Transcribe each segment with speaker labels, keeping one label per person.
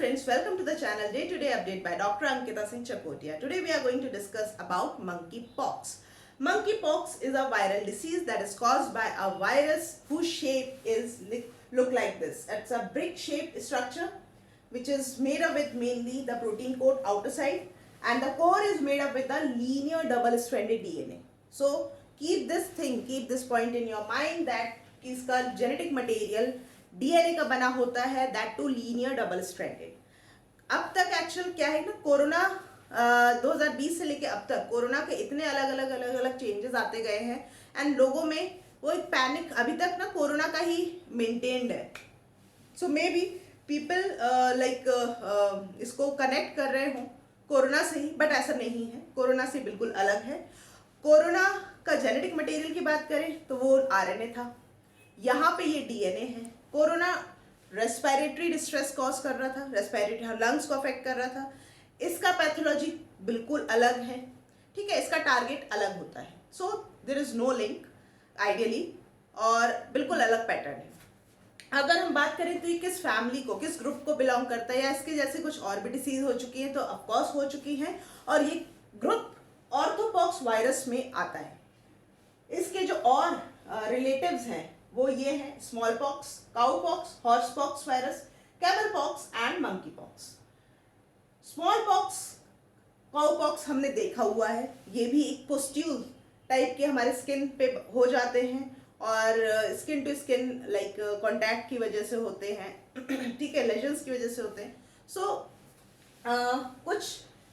Speaker 1: friends, welcome to the channel Day to Day Update by Dr. Ankita Singh Chakotia. Today we are going to discuss about monkeypox. Monkeypox is a viral disease that is caused by a virus whose shape is look like this. It's a brick-shaped structure which is made up with mainly the protein coat outer side, and the core is made up with a linear double-stranded DNA. So keep this point in your mind that इसका genetic material DNA का बना होता है, that too linear double stranded. अब तक actual क्या है ना, कोरोना 2020 से लेके अब तक कोरोना के इतने अलग अलग चेंजेस आते गए हैं एंड लोगों में वो एक पैनिक अभी तक ना कोरोना का ही मेंटेन्ड है। सो मे बी पीपल इसको कनेक्ट कर रहे हो कोरोना से ही, बट ऐसा नहीं है, कोरोना से बिल्कुल अलग है। कोरोना का जेनेटिक मटेरियल की बात करें तो वो आरएनए था, यहाँ पे ये डीएनए है। कोरोना रेस्पिरेटरी डिस्ट्रेस कॉज कर रहा था, रेस्पिरेटरी लंग्स को अफेक्ट कर रहा था। इसका पैथोलॉजी बिल्कुल अलग है, ठीक है, इसका टारगेट अलग होता है। So there is no link ideally, और बिल्कुल अलग पैटर्न है। अगर हम बात करें तो ये किस फैमिली को, किस ग्रुप को बिलोंग करता है, या इसके जैसे कुछ और भी डिसीज हो चुकी हैं तो ऑफकोर्स हो चुकी हैं, और ये ग्रुप ऑर्थोपॉक्स वायरस में आता है। इसके जो और रिलेटिव्स हैं वो ये हैं small pox, cow pox, horse pox virus, camel pox and monkey pox. Small pox, cow pox हमने देखा हुआ है, ये भी एक पुस्ट्यूल टाइप के हमारे स्किन पे हो जाते हैं और skin to skin like contact की वजह से होते हैं, ठीक है, लेजन्स की वजह से होते हैं। सो कुछ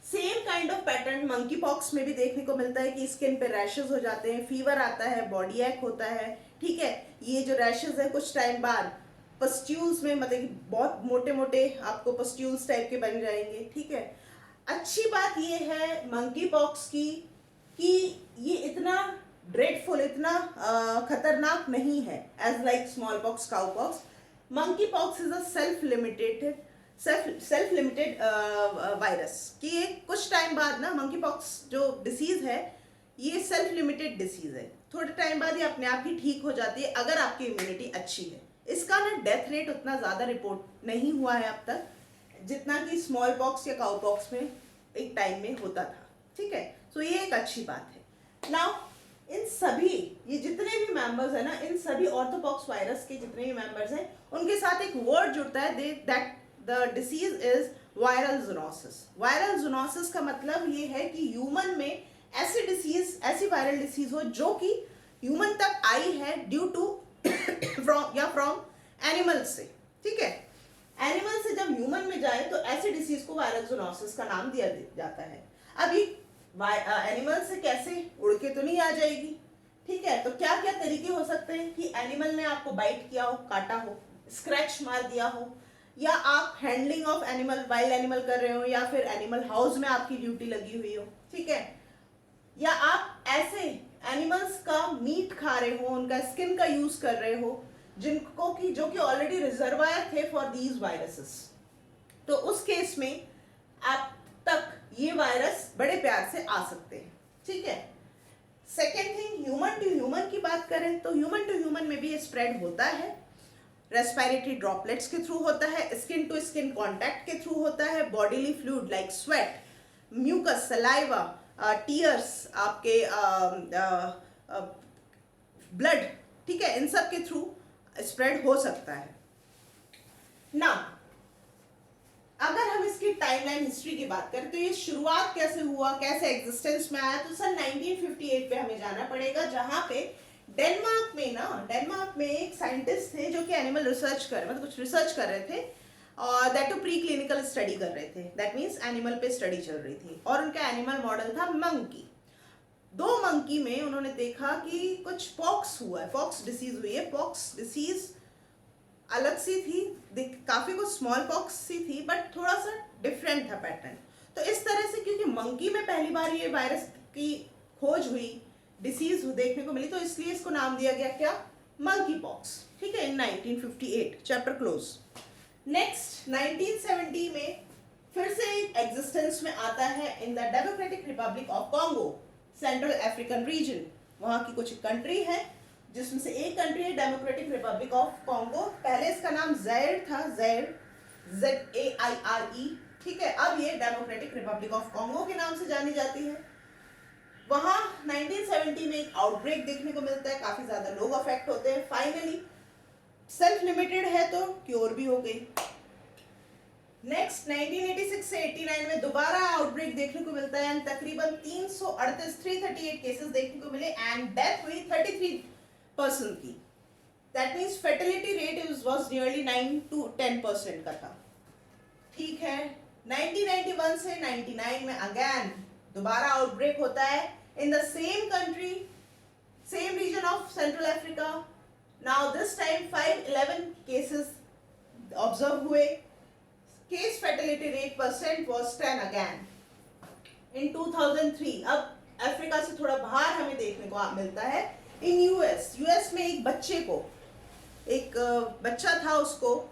Speaker 1: same kind of pattern monkey pox में भी देखने को मिलता है कि स्किन पे रैशेस हो जाते हैं, फीवर आता है, बॉडी एक होता है, ठीक है। ये जो रैशेस है कुछ टाइम बाद पस्ट्यूल्स में, मतलब कि बहुत मोटे मोटे आपको पस्ट्यूल्स टाइप के बन जाएंगे, ठीक है। अच्छी बात ये है मंकी पॉक्स की कि ये इतना ड्रेडफुल, इतना खतरनाक नहीं है as like small pox, cow pox. Monkey pox is a self limited virus, कि ये कुछ टाइम बाद ना मंकी पॉक्स जो डिसीज है ये सेल्फ लिमिटेड डिसीज है, थोड़े टाइम बाद ये अपने आप ही ठीक हो जाती है अगर आपकी इम्यूनिटी अच्छी है। इसका ना डेथ रेट उतना ज़्यादा रिपोर्ट नहीं हुआ है अब तक जितना कि स्मॉल पॉक्स या काउ पॉक्स में एक टाइम में होता था, ठीक है। सो ये एक अच्छी बात है। नाउ इन सभी ये जितने भी मेंबर्स हैं ना, इन सभी ऑर्थोपॉक्स वायरस के जितने भी मेंबर्स हैं उनके साथ एक वर्ड जुड़ता है, that the disease is viral zoonosis. Viral zoonosis का मतलब ये है कि ह्यूमन में ऐसी डिसीज, ऐसी वायरल डिसीज हो जो कि ह्यूमन तक आई है ड्यू टू फ्रॉम एनिमल से, ठीक है। एनिमल से जब ह्यूमन में जाए तो ऐसी डिसीज को वायरल जूनोसिस का नाम दिया जाता है। अभी एनिमल से कैसे उड़ के तो नहीं आ जाएगी, ठीक है। तो क्या क्या तरीके हो सकते हैं कि एनिमल ने आपको बाइट किया हो, काटा हो, स्क्रैच मार दिया हो, या आप handling of animal, wild animal कर रहे हो, या फिर एनिमल हाउस में आपकी ड्यूटी लगी हुई हो, ठीक है, या आप ऐसे एनिमल्स का मीट खा रहे हो, उनका स्किन का यूज कर रहे हो जिनको कि जो कि ऑलरेडी रिजर्वायर थे फॉर दीज वायरसेस, तो उस केस में आप तक ये वायरस बड़े प्यार से आ सकते हैं, ठीक है। Second thing, human to human की बात करें तो ह्यूमन टू ह्यूमन में भी ये स्प्रेड होता है, रेस्पिरेटरी ड्रॉपलेट्स के थ्रू होता है, स्किन टू स्किन कॉन्टैक्ट के थ्रू होता है, bodily fluid like sweat, mucus, saliva, tears, आपके ब्लड, ठीक है, इन सब के थ्रू स्प्रेड हो सकता है। ना अगर हम इसकी टाइमलाइन हिस्ट्री की बात करें तो ये शुरुआत कैसे हुआ, कैसे एग्जिस्टेंस में आया, तो सन 1958 पे हमें जाना पड़ेगा, जहां पे डेनमार्क में एक साइंटिस्ट थे जो कि एनिमल रिसर्च मतलब कुछ रिसर्च कर रहे थे, और that too pre clinical study कर रहे थे, दैट मीन्स एनिमल पे स्टडी चल रही थी, और उनका एनिमल मॉडल था मंकी। 2 मंकी में उन्होंने देखा कि कुछ पॉक्स हुआ है, पॉक्स डिसीज हुई है। पॉक्स डिसीज अलग सी थी, काफी कुछ स्मॉल पॉक्स सी थी, बट थोड़ा सा डिफरेंट था पैटर्न। तो इस तरह से क्योंकि मंकी में पहली बार ये वायरस की खोज हुई, डिसीज देखने को मिली, तो इसलिए इसको नाम दिया गया क्या, मंकी पॉक्स, ठीक है, इन 1958, चैप्टर क्लोज। नेक्स्ट 1970 में फिर से एग्जिस्टेंस में आता है in the democratic Republic of Congo, central African region. वहां की कुछ कंट्री है जिसमें से एक कंट्री है डेमोक्रेटिक रिपब्लिक ऑफ कॉन्गो। पहले इसका नाम ज़ैर था, ज़ैर, ZAIRE, ठीक है। अब ये डेमोक्रेटिक रिपब्लिक ऑफ कॉन्गो के नाम से जानी जाती है। वहां 1970 में एक आउटब्रेक देखने को मिलता है, काफी ज्यादा लोग अफेक्ट होते हैं। फाइनली सेल्फ लिमिटेड है तो क्योर भी हो गई। नेक्स्ट 1986 से 89 में दोबारा आउटब्रेक देखने को मिलता है एंड तकरीबन 338 केसेस देखने को मिले एंड डेथ हुई 33% की। That means fertility rate was nearly 9 to 10% का था, ठीक है। 1991 से 99 में अगेन दोबारा आउटब्रेक होता है in the same country, same region of central Africa. Now this time 511 cases observe हुए। Case fertility rate percent was 10 again in 2003। अब अफ्रीका से थोड़ा बाहर हमें देखने को मिलता है इन यूएस में एक बच्चे को, एक बच्चा था, उसको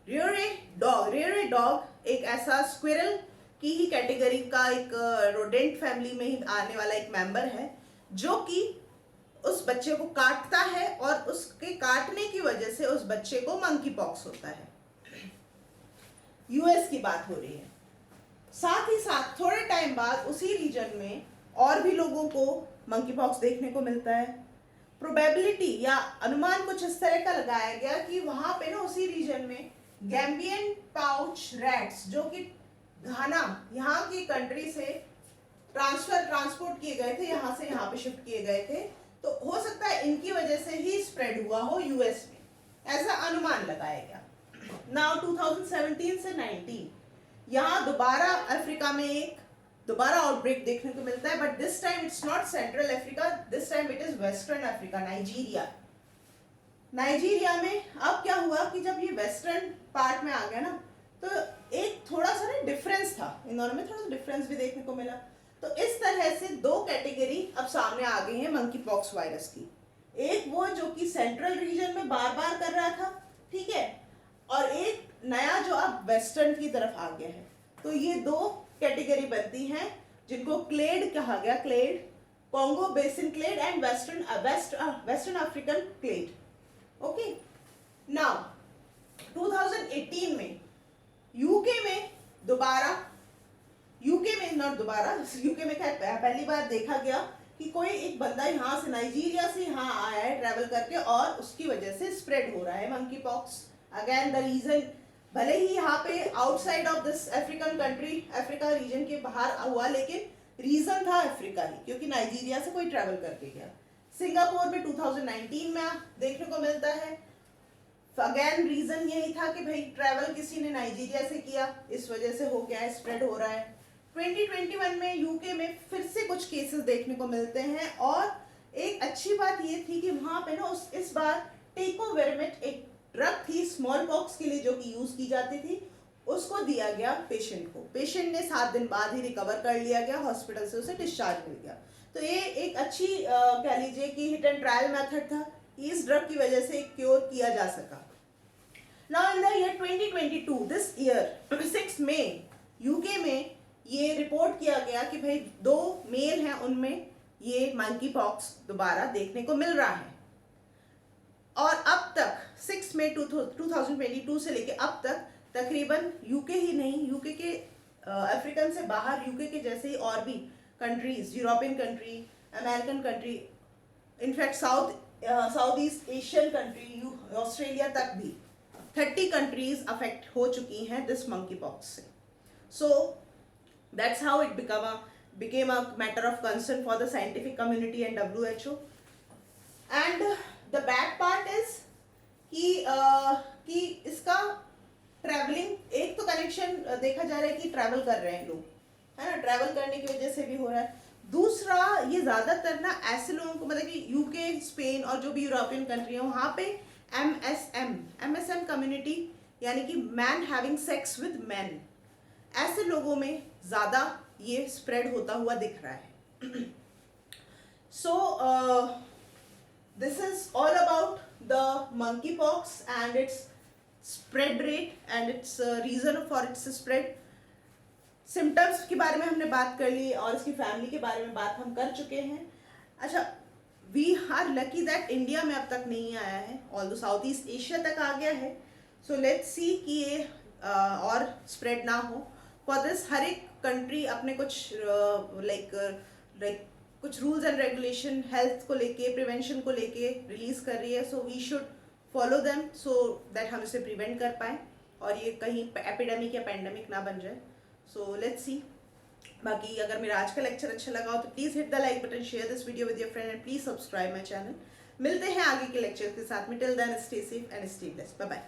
Speaker 1: रेरे डॉग एक ऐसा स्क्विरल की ही कैटेगरी का एक रोडेंट फैमिली में ही आने वाला एक मेंबर है, जो कि उस बच्चे को काटता है और उसके काटने की वजह से उस बच्चे को मंकी पॉक्स होता है। यूएस की बात हो रही है। साथ ही साथ थोड़े टाइम बाद उसी रीजन में और भी लोगों को मंकी पॉक्स देखने को मिलता है। प्रोबेबिलिटी या अनुमान कुछ इस तरह का लगाया गया कि वहां पे ना उसी रीजन में गैम्बियन पाउच रैट्स, जो कि घाना यहाँ की कंट्री से ट्रांसपोर्ट किए गए थे, यहाँ से यहाँ पे शिफ्ट किए गए थे, तो हो सकता है इनकी वजह से ही स्प्रेड हुआ हो यूएस में, ऐसा अनुमान लगाया गया। नाउ 2017 से 19 यहाँ दोबारा अफ्रीका में एक दोबारा आउटब्रेक देखने को मिलता है, but this time it's not central Africa, this time it is western Africa, Nigeria में। अब क्या हुआ कि जब ये वेस्टर्न पार्ट में आ गया ना, तो एक थोड़ा सा ना डिफरेंस था, इन दोनों में थोड़ा सा डिफरेंस भी देखने को मिला। तो इस तरह से दो कैटेगरी अब सामने आ गई है मंकी पॉक्स वायरस की। एक वो जो कि सेंट्रल रीजन में बार बार कर रहा था, ठीक है, और एक नया जो अब वेस्टर्न की तरफ आ गया है। तो ये दो कैटेगरी बनती हैं जिनको क्लेड कहा गया, clade, Congo basin clade and western African clade. Okay, now 2018 में यूके में खैर पहली बार देखा गया कि कोई एक बंदा यहाँ से नाइजीरिया से यहाँ आया है ट्रैवल करके, और उसकी वजह से स्प्रेड हो रहा है monkey pox. Again the region, भले ही यहाँ पे outside of this African country, Africa region के बाहर हुआ, लेकिन रीजन था अफ्रीका ही, क्योंकि नाइजीरिया से कोई ट्रैवल करके गया। सिंगापुर में 2019 में देखने को मिलता है। अगेन रीजन यही था कि भाई ट्रैवल किसी ने नाइजीरिया से किया, इस वजह से हो गया है, स्प्रेड हो रहा है। 2021 में यूके में फिर से कुछ केसेस देखने को मिलते हैं, और एक अच्छी बात ये थी कि वहां पे ना इस बार टेकोवेरमेट एक ड्रग थी स्मॉल पॉक्स के लिए जो कि यूज की जाती थी, उसको दिया गया पेशेंट को। पेशेंट ने 7 दिन बाद ही रिकवर कर लिया गया, हॉस्पिटल से उसे डिस्चार्ज मिल गया। तो ये एक अच्छी कह लीजिए कि हिट एंड ट्रायल मेथड था, इस ड्रग की वजह से क्योर किया जा सका। Now in the year 2022, this year 6 मई यूके में ये रिपोर्ट किया गया कि भाई 2 मेल हैं, उनमें ये मंकी पॉक्स दोबारा देखने को मिल रहा है। और अब तक 6 मई 2022 से लेके अब तक तकरीबन यूके ही नहीं, यूके के अफ्रीकन से बाहर यूके के जैसे ही और भी countries, European country, American country, in fact south east Asian country, Australia तक भी 30 कंट्रीज अफेक्ट हो चुकी हैं दिस मंकी पॉक्स से। So that's how it became a matter of concern for the scientific community and WHO. And the bad part is कि इसका travelling, एक तो कनेक्शन देखा जा रहा है कि ट्रैवल कर रहे हैं लोग, है ना, ट्रैवल करने की वजह से भी हो रहा है। दूसरा, ये ज्यादातर ना ऐसे लोगों को, मतलब कि यूके, स्पेन और जो भी यूरोपियन कंट्री है वहाँ पे MSM कम्युनिटी, यानी कि man having sex with man, ऐसे लोगों में ज्यादा ये स्प्रेड होता हुआ दिख रहा है। So this is all about the monkey pox and its spread rate and its reason for its spread. Symptoms के बारे में हमने बात कर ली और इसकी फैमिली के बारे में बात हम कर चुके हैं। अच्छा, we are lucky that India में अब तक नहीं आया है, ऑल्दो साउथ ईस्ट एशिया तक आ गया है। सो लेट्स सी कि ये और स्प्रेड ना हो। फॉर दिस हर एक कंट्री अपने कुछ लाइक कुछ रूल्स एंड रेगुलेशन हेल्थ को लेके, प्रिवेंशन को लेके रिलीज कर रही है। So we should follow them so that हम इसे प्रिवेंट कर पाएँ और ये कहीं एपिडेमिक या पैंडेमिक ना बन जाए। So let's see. बाकी अगर मेरा आज का लेक्चर अच्छा लगा हो तो please hit the like button, share this video with your friend and please subscribe my channel. मिलते हैं आगे के लेक्चर के साथ में। Till then stay safe and stay blessed. Bye bye.